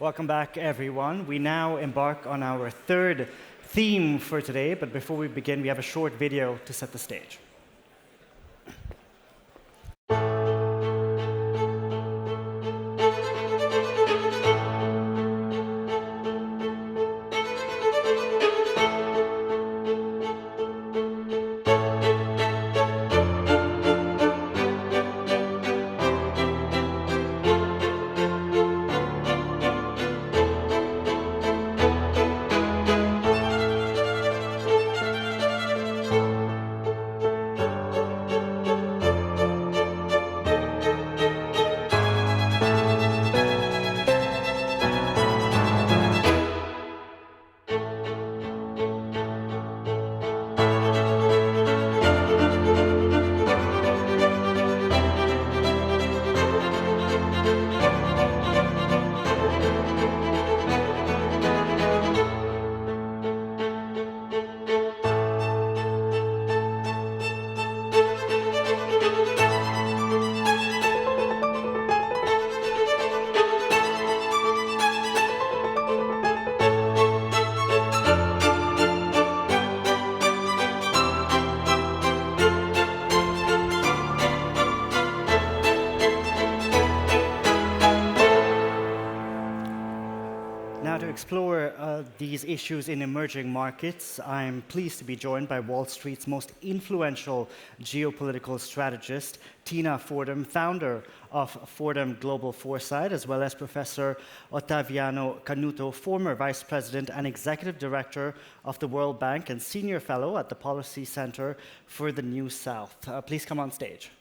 Welcome back, everyone. We now embark on our third theme for today, but before we begin, we have a short video to set the stage. Explore these issues in emerging markets, I'm pleased to be joined by Wall Street's most influential geopolitical strategist, Tina Fordham, founder of Fordham Global Foresight, as well as Professor Otaviano Canuto, former vice president and executive director of the World Bank and senior fellow at the Policy Center for the New South. Please come on stage.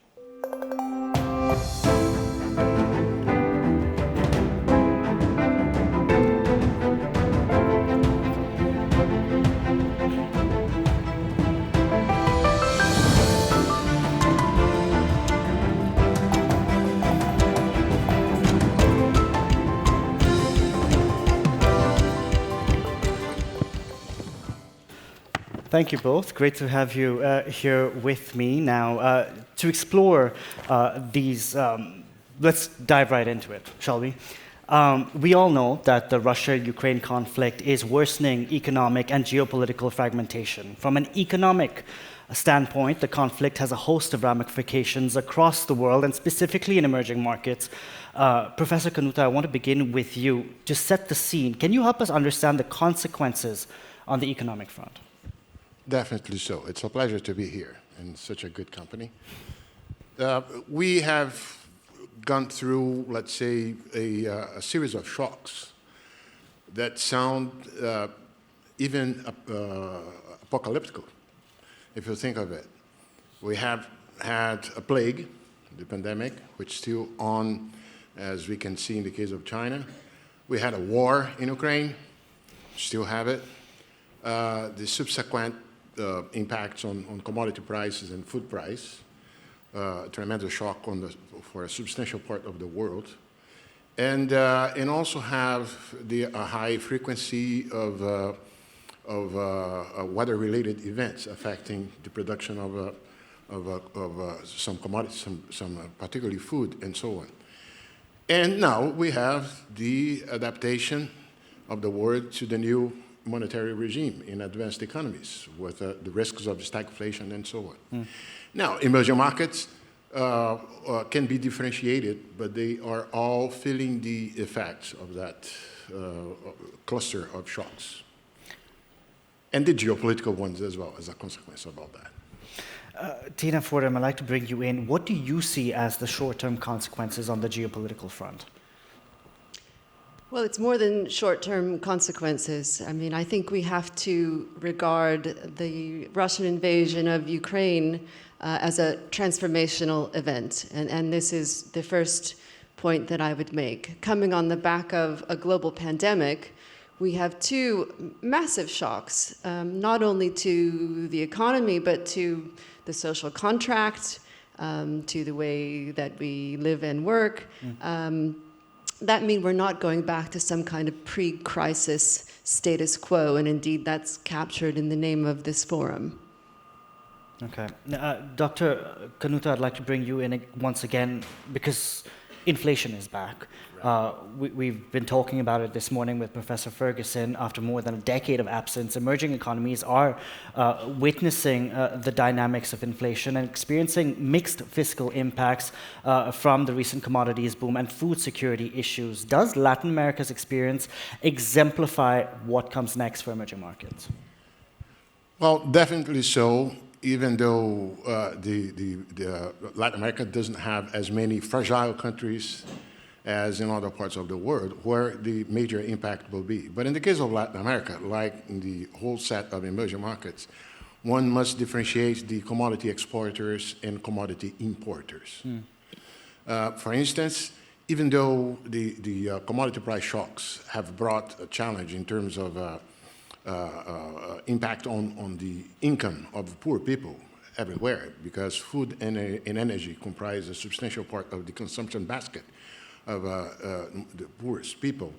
Thank you both. Great to have you here with me now to explore these. Let's dive right into it, shall we? We all know that the Russia-Ukraine conflict is worsening economic and geopolitical fragmentation. From an economic standpoint, the conflict has a host of ramifications across the world and specifically in emerging markets. Professor Canuto, I want to begin with you to set the scene. Can you help us understand the consequences on the economic front? Definitely so. It's a pleasure to be here in such a good company. We have gone through, let's say, a series of shocks that sound even apocalyptic, if you think of it. We have had a plague, the pandemic, which is still on, as we can see in the case of China. We had a war in Ukraine, still have it. The subsequent impacts on commodity prices and food price, tremendous shock for a substantial part of the world, and also have the high frequency of weather-related events affecting the production of some commodities, some particularly food, and so on. And now we have the adaptation of the world to the new monetary regime in advanced economies with the risks of stagflation and so on. Now, emerging markets can be differentiated, but they are all feeling the effects of that cluster of shocks. And the geopolitical ones as well, as a consequence of all that. Tina Fordham, I'd like to bring you in. What do you see as the short-term consequences on the geopolitical front? Well, it's more than short-term consequences. I mean, I think we have to regard the Russian invasion of Ukraine as a transformational event. And this is the first point that I would make. Coming on the back of a global pandemic, we have two massive shocks, not only to the economy, but to the social contract, to the way that we live and work. That means we're not going back to some kind of pre-crisis status quo, and indeed that's captured in the name of this forum. Okay. Dr. Canuto, I'd like to bring you in once again, because inflation is back. We've been talking about it this morning with Professor Ferguson. After more than a decade of absence, emerging economies are witnessing the dynamics of inflation and experiencing mixed fiscal impacts from the recent commodities boom and food security issues. Does Latin America's experience exemplify what comes next for emerging markets? Well, definitely so, even though Latin America doesn't have as many fragile countries as in other parts of the world where the major impact will be. But in the case of Latin America, like in the whole set of emerging markets, one must differentiate the commodity exporters and commodity importers. For instance, even though the commodity price shocks have brought a challenge in terms of impact on the income of poor people everywhere, because food and energy comprise a substantial part of the consumption basket of the poorest people.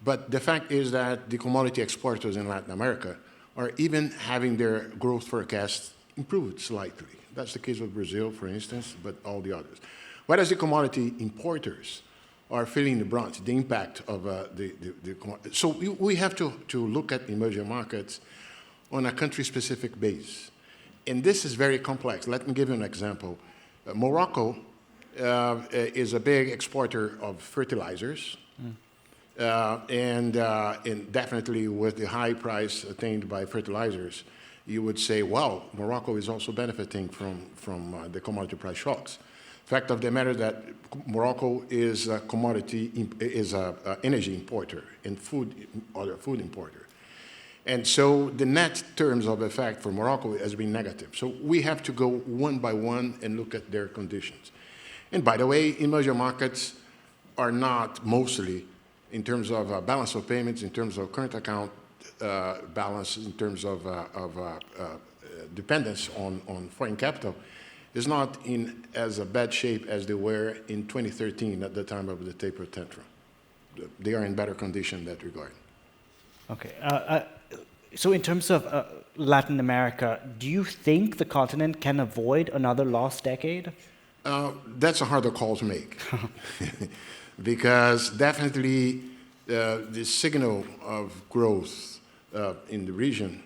But the fact is that the commodity exporters in Latin America are even having their growth forecasts improved slightly. That's the case with Brazil, for instance, but all the others. Whereas the commodity importers are feeling the brunt, the impact of so we have to look at emerging markets on a country-specific base. And this is very complex. Let me give you an example. Morocco is a big exporter of fertilizers, and definitely with the high price attained by fertilizers, you would say, well, Morocco is also benefiting from the commodity price shocks. Fact of the matter is that Morocco is a energy importer and food importer. And so the net terms of effect for Morocco has been negative. So we have to go one by one and look at their conditions. And by the way, emerging markets are not mostly, in terms of balance of payments, in terms of current account balance, in terms of dependence on foreign capital, is not in as a bad shape as they were in 2013 at the time of the taper tantrum. They are in better condition in that regard. Okay. So in terms of Latin America, do you think the continent can avoid another lost decade? That's a harder call to make. Because definitely the signal of growth in the region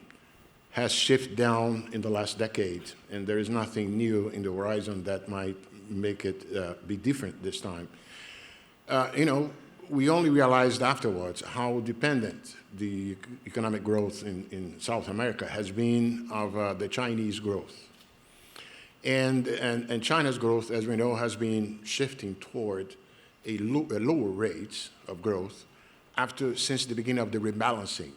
has shifted down in the last decade, and there is nothing new in the horizon that might make it be different this time. We only realized afterwards how dependent the economic growth in South America has been of the Chinese growth. And China's growth, as we know, has been shifting toward a lower rate of growth since the beginning of the rebalancing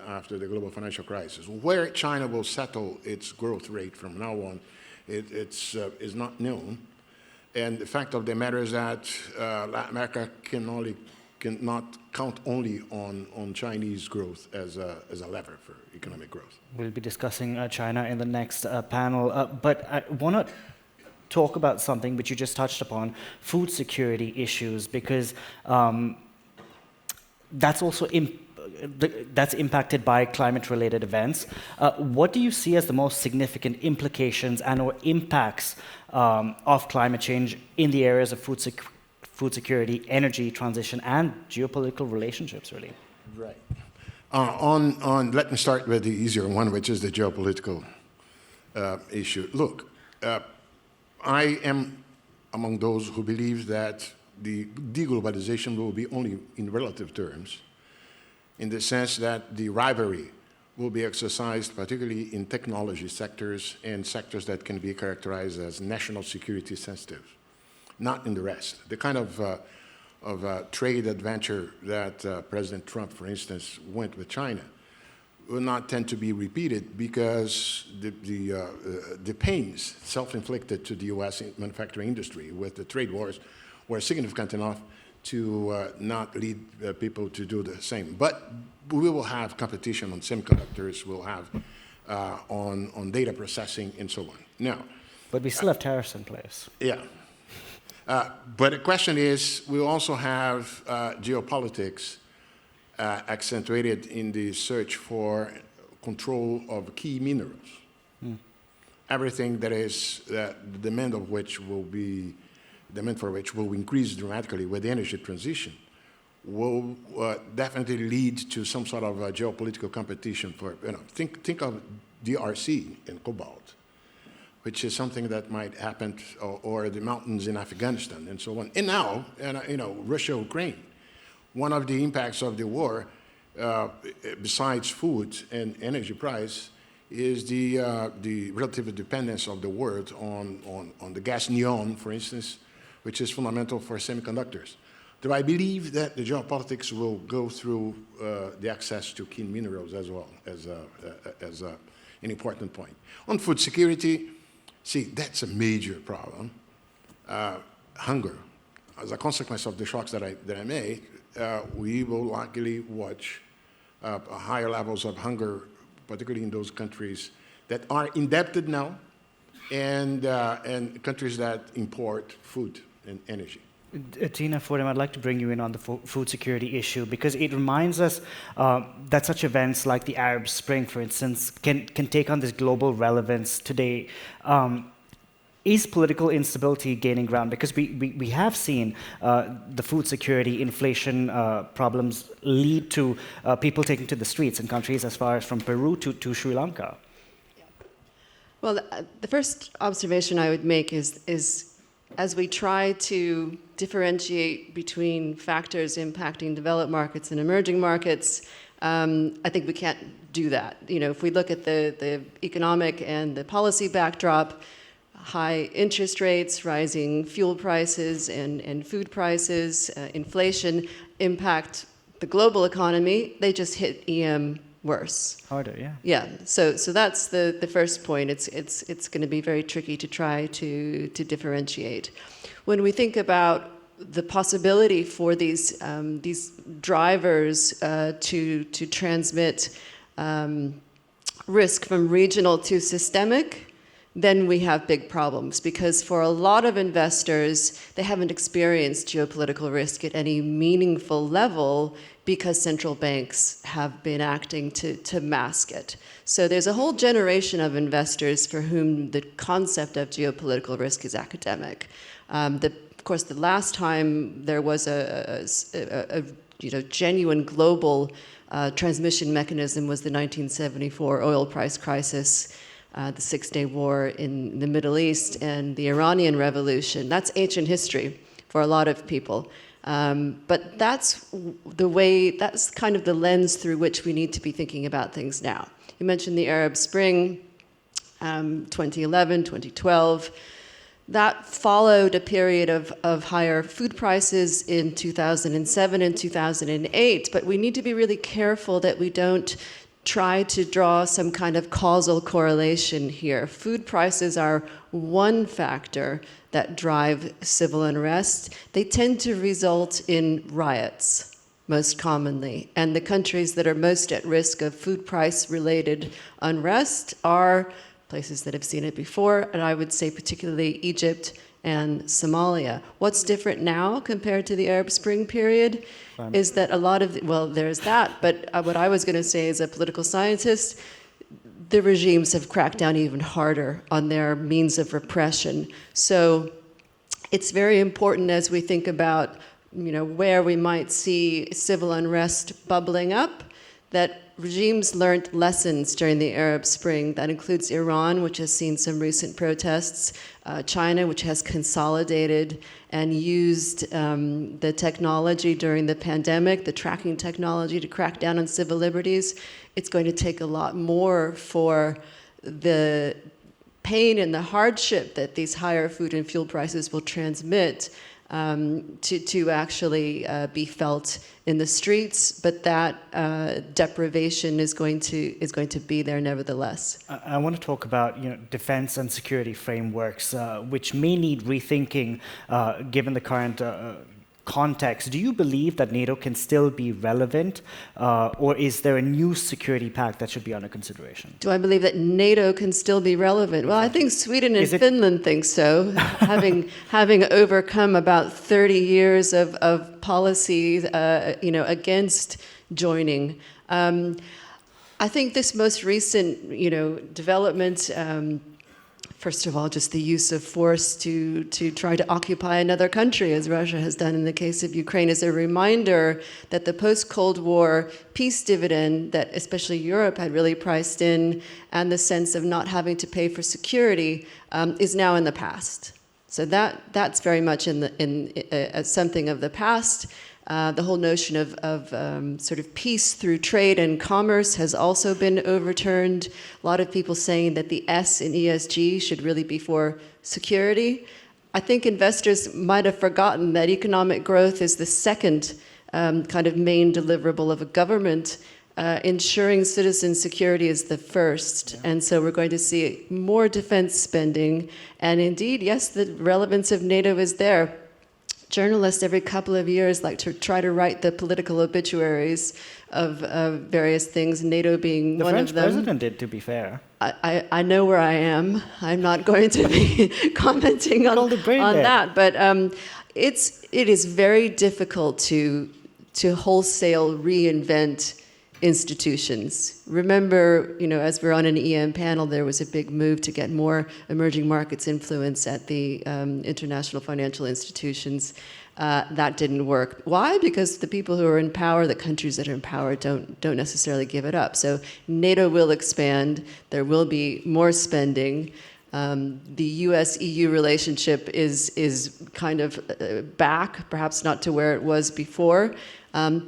after the global financial crisis. Where China will settle its growth rate from now on is not known. And the fact of the matter is that Latin America cannot count only on Chinese growth as a lever for economic growth. We'll be discussing China in the next panel, but I want to talk about something which you just touched upon, food security issues, because that's also that's impacted by climate-related events. What do you see as the most significant implications and/or impacts of climate change in the areas of food security, energy transition, and geopolitical relationships, really? Right. Let me start with the easier one, which is the geopolitical issue. Look, I am among those who believe that the deglobalization will be only in relative terms, in the sense that the rivalry will be exercised particularly in technology sectors and sectors that can be characterized as national security sensitive, not in the rest. The kind of trade adventure that President Trump, for instance, went with China will not tend to be repeated because the pains self-inflicted to the U.S. manufacturing industry with the trade wars were significant enough to not lead people to do the same. But we will have competition on semiconductors, we'll have on data processing and so on. Now, but we still have tariffs in place. Yeah. But the question is, we also have geopolitics accentuated in the search for control of key minerals. Everything that is the demand of which will be demand for which will increase dramatically with the energy transition, will definitely lead to some sort of geopolitical competition for, think of DRC and cobalt, which is something that might happen, or the mountains in Afghanistan and so on. And now, Russia, Ukraine. One of the impacts of the war, besides food and energy price, is the relative dependence of the world on the gas neon, for instance, which is fundamental for semiconductors. Do I believe that the geopolitics will go through the access to key minerals as well as an important point? On food security, see, that's a major problem. Hunger. As a consequence of the shocks that I made, we will likely watch higher levels of hunger, particularly in those countries that are indebted now, and countries that import food and energy. Tina, Fordham, I'd like to bring you in on the food security issue, because it reminds us that such events like the Arab Spring, for instance, can take on this global relevance today. Is political instability gaining ground? Because we have seen the food security, inflation problems lead to people taking to the streets in countries as far as from Peru to Sri Lanka. Well, the first observation I would make is as we try to differentiate between factors impacting developed markets and emerging markets, I think we can't do that. If we look at the economic and the policy backdrop, high interest rates, rising fuel prices and food prices, inflation impact the global economy. They just hit EM worse. Harder, yeah. Yeah. So that's the first point. It's going to be very tricky to try to differentiate. When we think about the possibility for these drivers to transmit risk from regional to systemic, then we have big problems, because for a lot of investors, they haven't experienced geopolitical risk at any meaningful level because central banks have been acting to mask it. So there's a whole generation of investors for whom the concept of geopolitical risk is academic. Of course, the last time there was a genuine global transmission mechanism was the 1974 oil price crisis, the Six-Day War in the Middle East, and the Iranian Revolution. That's ancient history for a lot of people. But that's kind of the lens through which we need to be thinking about things now. You mentioned the Arab Spring, 2011, 2012. That followed a period of higher food prices in 2007 and 2008, but we need to be really careful that we don't try to draw some kind of causal correlation here. Food prices are one factor that drive civil unrest. They tend to result in riots, most commonly. And the countries that are most at risk of food price-related unrest are places that have seen it before, and I would say particularly Egypt and Somalia. What's different now compared to the Arab Spring period is that a lot of, there's that, but what I was going to say as a political scientist, the regimes have cracked down even harder on their means of repression. So it's very important as we think about, where we might see civil unrest bubbling up, that regimes learned lessons during the Arab Spring. That includes Iran, which has seen some recent protests, China, which has consolidated and used the technology during the pandemic, the tracking technology, to crack down on civil liberties. It's going to take a lot more for the pain and the hardship that these higher food and fuel prices will transmit to actually be felt in the streets, but that deprivation is going to be there nevertheless. I want to talk about defense and security frameworks, which may need rethinking given the current context. Do you believe that NATO can still be relevant, or is there a new security pact that should be under consideration? Do I believe that NATO can still be relevant? Well, I think Sweden and Finland think so, having overcome about 30 years of policy, against joining. I think this most recent, development, First of all, just the use of force to try to occupy another country, as Russia has done in the case of Ukraine, is a reminder that the post-Cold War peace dividend that especially Europe had really priced in, and the sense of not having to pay for security, is now in the past. So that's very much something of the past. The whole notion of sort of peace through trade and commerce has also been overturned. A lot of people saying that the S in ESG should really be for security. I think investors might have forgotten that economic growth is the second kind of main deliverable of a government. Ensuring citizen security is the first. Yeah. And so we're going to see more defense spending. And indeed, yes, the relevance of NATO is there. Journalists every couple of years like to try to write the political obituaries of various things, NATO being one of them. The French president did, to be fair. I know where I am. I'm not going to be commenting on that. But it is very difficult to wholesale reinvent institutions. Remember, as we're on an EM panel, there was a big move to get more emerging markets influence at the international financial institutions. That didn't work. Why? Because the people who are in power, the countries that are in power, don't necessarily give it up. So NATO will expand. There will be more spending. The US-EU relationship is kind of back, perhaps not to where it was before.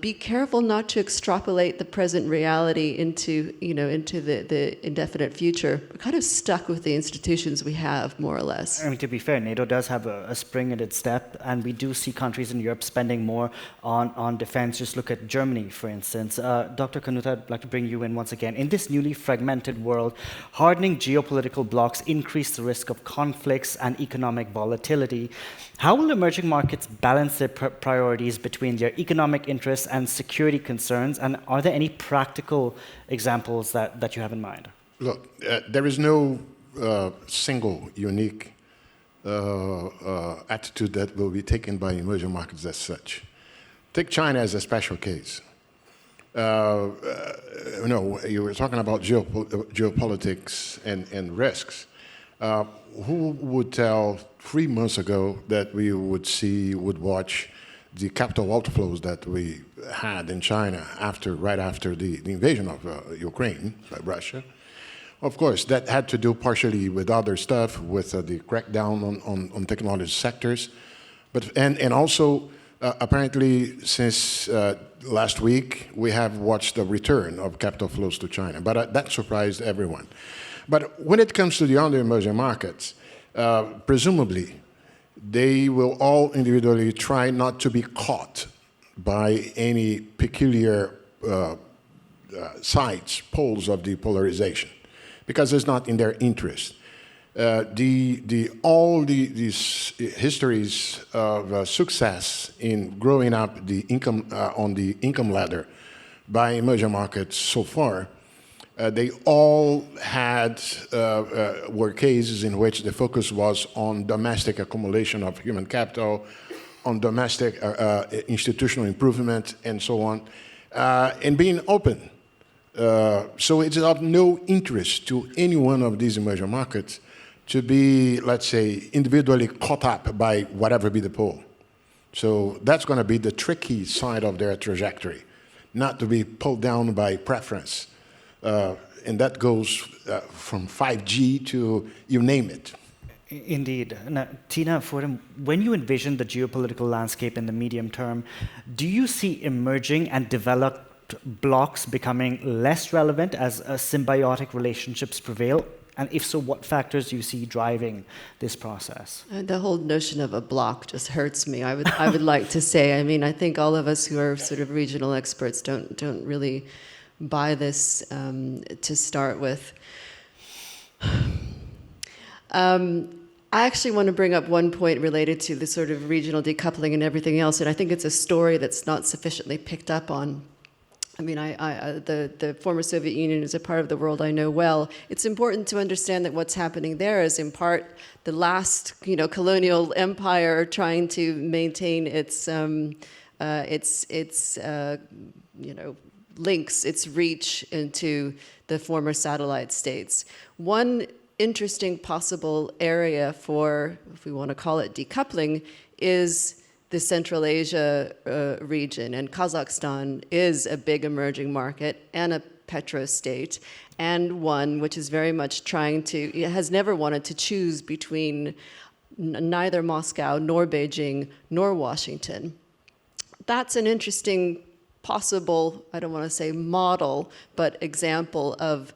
Be careful not to extrapolate the present reality into the indefinite future. We're kind of stuck with the institutions we have, more or less. I mean, to be fair, NATO does have a spring in its step, and we do see countries in Europe spending more on defense. Just look at Germany, for instance. Dr. Canuto, I'd like to bring you in once again. In this newly fragmented world, hardening geopolitical blocs increase the risk of conflicts and economic volatility. How will emerging markets balance their priorities between their economic interests and security concerns? And are there any practical examples that you have in mind? Look, there is no single unique attitude that will be taken by emerging markets as such. Take China as a special case. You were talking about geopolitics and risks. Who would tell 3 months ago that we would watch the capital outflows that we had in China right after the invasion of Ukraine by Russia? Of course, that had to do partially with other stuff, with the crackdown on technology sectors, and also apparently since last week we have watched the return of capital flows to China, but that surprised everyone. But when it comes to the other emerging markets, presumably they will all individually try not to be caught by any peculiar poles of the polarization, because it's not in their interest. All these histories of success in growing up the income on the income ladder by emerging markets so far, they all were cases in which the focus was on domestic accumulation of human capital, on domestic institutional improvement, and so on, and being open. So it's of no interest to any one of these emerging markets to be, let's say, individually caught up by whatever be the pole. So that's going to be the tricky side of their trajectory, not to be pulled down by preference. And that goes from 5G to you name it. Indeed. Now, Tina, Fordham, when you envision the geopolitical landscape in the medium term, do you see emerging and developed blocs becoming less relevant as symbiotic relationships prevail? And if so, what factors do you see driving this process? The whole notion of a bloc just hurts me. I would like to say. I mean, I think all of us who are sort of regional experts don't really buy this to start with. I actually want to bring up one point related to the sort of regional decoupling and everything else, and I think it's a story that's not sufficiently picked up on. I mean, the former Soviet Union is a part of the world I know well. It's important to understand that what's happening there is in part the last, colonial empire trying to maintain its links, its reach into the former satellite states. One interesting possible area for, if we want to call it decoupling, is the Central Asia region. And Kazakhstan is a big emerging market and a petro-state, and one which is very much trying to, it has never wanted to choose between neither Moscow, nor Beijing, nor Washington. That's an interesting possible, I don't want to say model, but example of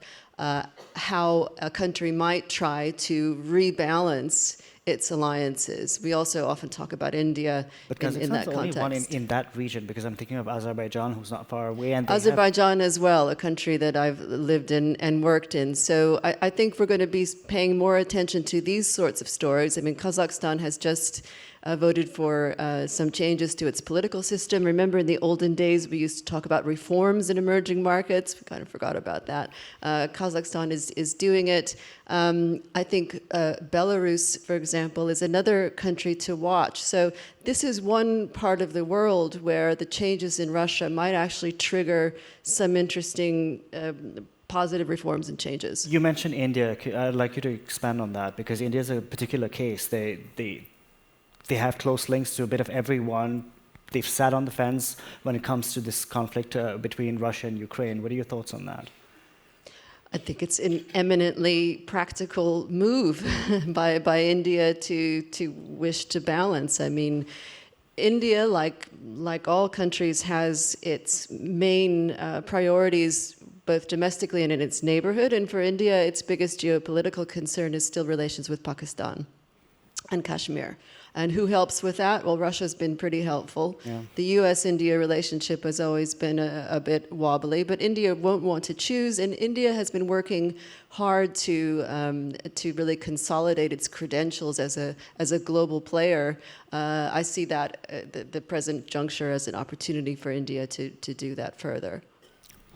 how a country might try to rebalance its alliances. We also often talk about India in that context. Only one in that region, because I'm thinking of Azerbaijan, who's not far away. And Azerbaijan as well, a country that I've lived in and worked in. So I think we're going to be paying more attention to these sorts of stories. I mean, Kazakhstan has just voted for some changes to its political system. Remember, in the olden days, we used to talk about reforms in emerging markets. We kind of forgot about that. Kazakhstan is doing it. I think Belarus, for example, is another country to watch. So this is one part of the world where the changes in Russia might actually trigger some interesting positive reforms and changes. You mentioned India. I'd like you to expand on that, because India is a particular case. They have close links to a bit of everyone. They've sat on the fence when it comes to this conflict between Russia and Ukraine. What are your thoughts on that? I think it's an eminently practical move by India to wish to balance. I mean, India, like all countries, has its main priorities both domestically and in its neighborhood. And for India, its biggest geopolitical concern is still relations with Pakistan and Kashmir. And who helps with that? Well, Russia's been pretty helpful. Yeah. The US-India relationship has always been a bit wobbly, but India won't want to choose, and India has been working hard to really consolidate its credentials as a global player. I see that the present juncture as an opportunity for India to do that further.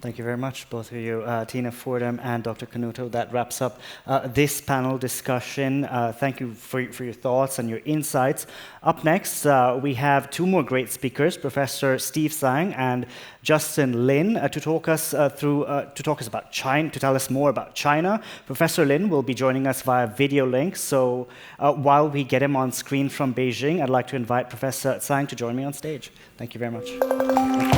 Thank you very much, both of you, Tina Fordham and Dr. Canuto. That wraps up this panel discussion. Thank you for your thoughts and your insights. Up next, we have two more great speakers, Professor Steve Tsang and Justin Lin, to talk us about China, to tell us more about China. Professor Lin will be joining us via video link. So while we get him on screen from Beijing, I'd like to invite Professor Tsang to join me on stage. Thank you very much.